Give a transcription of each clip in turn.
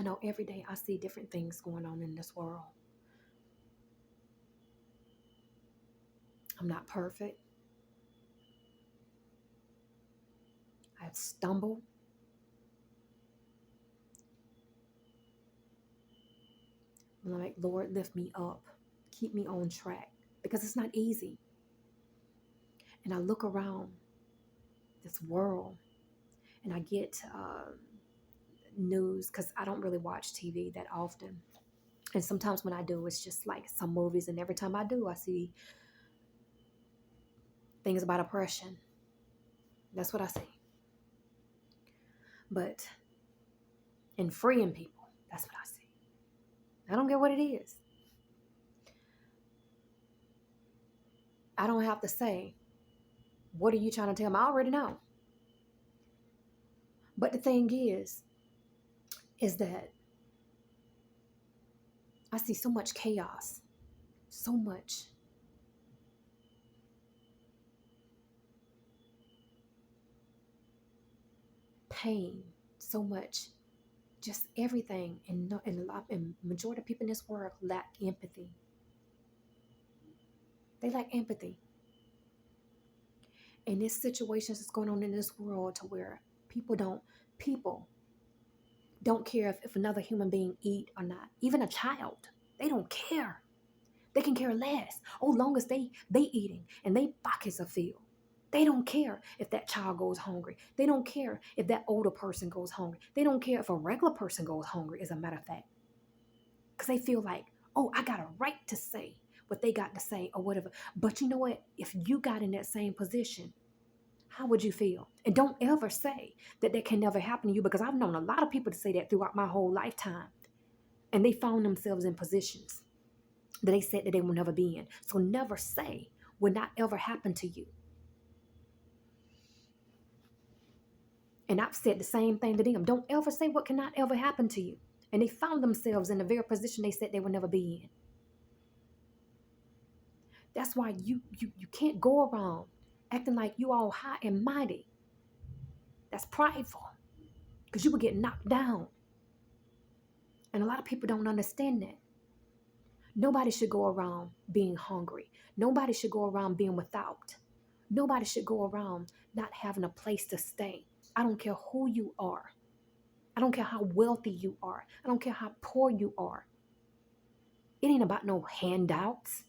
I know every day I see different things going on in this world. I'm not perfect. I've stumbled. I'm like, Lord, lift me up. Keep me on track. Because it's not easy. And I look around this world and I get news because I don't really watch TV that often. And sometimes when I do, it's just like some movies. And every time I do, I see things about oppression. That's what I see. But in freeing people, that's what I see. I don't care what it is. I don't have to say, what are you trying to tell me? I already know. But the thing is that I see so much chaos, so much pain, so much just everything. And majority of people in this world lack empathy. They lack empathy. And this situations that's going on in this world to where people don't care if another human being eat or not. Even a child, they don't care. They can care less. Oh, long as they eating and they pockets are filled. They don't care if that child goes hungry. They don't care if that older person goes hungry. They don't care if a regular person goes hungry, as a matter of fact. Because they feel like, oh, I got a right to say what they got to say or whatever. But you know what? If you got in that same position, how would you feel? And don't ever say that can never happen to you, because I've known a lot of people to say that throughout my whole lifetime. And they found themselves in positions that they said that they will never be in. So never say will not ever happen to you. And I've said the same thing to them. Don't ever say what cannot ever happen to you. And they found themselves in the very position they said they will never be in. That's why you can't go around acting like you all high and mighty. That's prideful, because you will get knocked down. And a lot of people don't understand that. Nobody should go around being hungry. Nobody should go around being without. Nobody should go around not having a place to stay. I don't care who you are. I don't care how wealthy you are. I don't care how poor you are. It ain't about no handouts.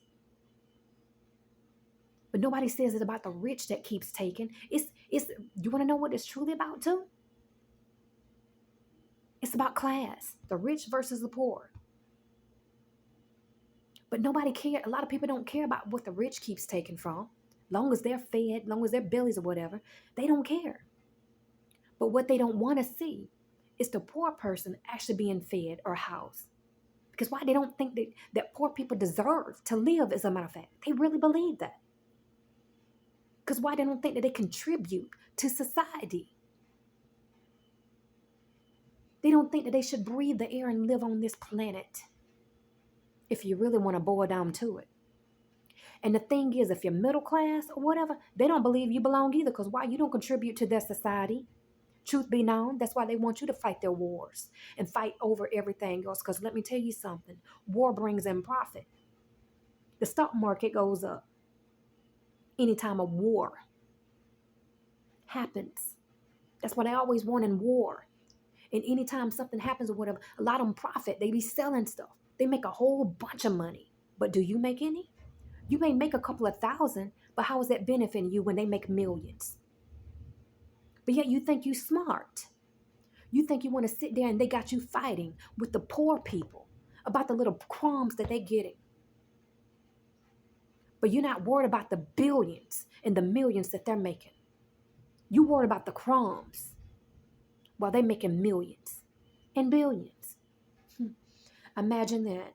But nobody says it's about the rich that keeps taking. It's you want to know what it's truly about too? It's about class, the rich versus the poor. But nobody cares. A lot of people don't care about what the rich keeps taking from. Long as they're fed, long as their bellies or whatever, they don't care. But what they don't want to see is the poor person actually being fed or housed. Because why? They don't think that poor people deserve to live, as a matter of fact. They really believe that. Because why? They don't think that they contribute to society. They don't think that they should breathe the air and live on this planet, if you really want to boil down to it. And the thing is, if you're middle class or whatever, they don't believe you belong either, because why? You don't contribute to their society. Truth be known, that's why they want you to fight their wars and fight over everything else. Because let me tell you something, war brings in profit. The stock market goes up anytime a war happens. That's why they always want in war. And anytime something happens or whatever, a lot of them profit. They be selling stuff. They make a whole bunch of money. But do you make any? You may make a couple of thousand, but how is that benefiting you when they make millions? But yet you think you smart. You think you want to sit there and they got you fighting with the poor people about the little crumbs that they're getting. But you're not worried about the billions and the millions that they're making. You worried about the crumbs while they're making millions and billions. Imagine that.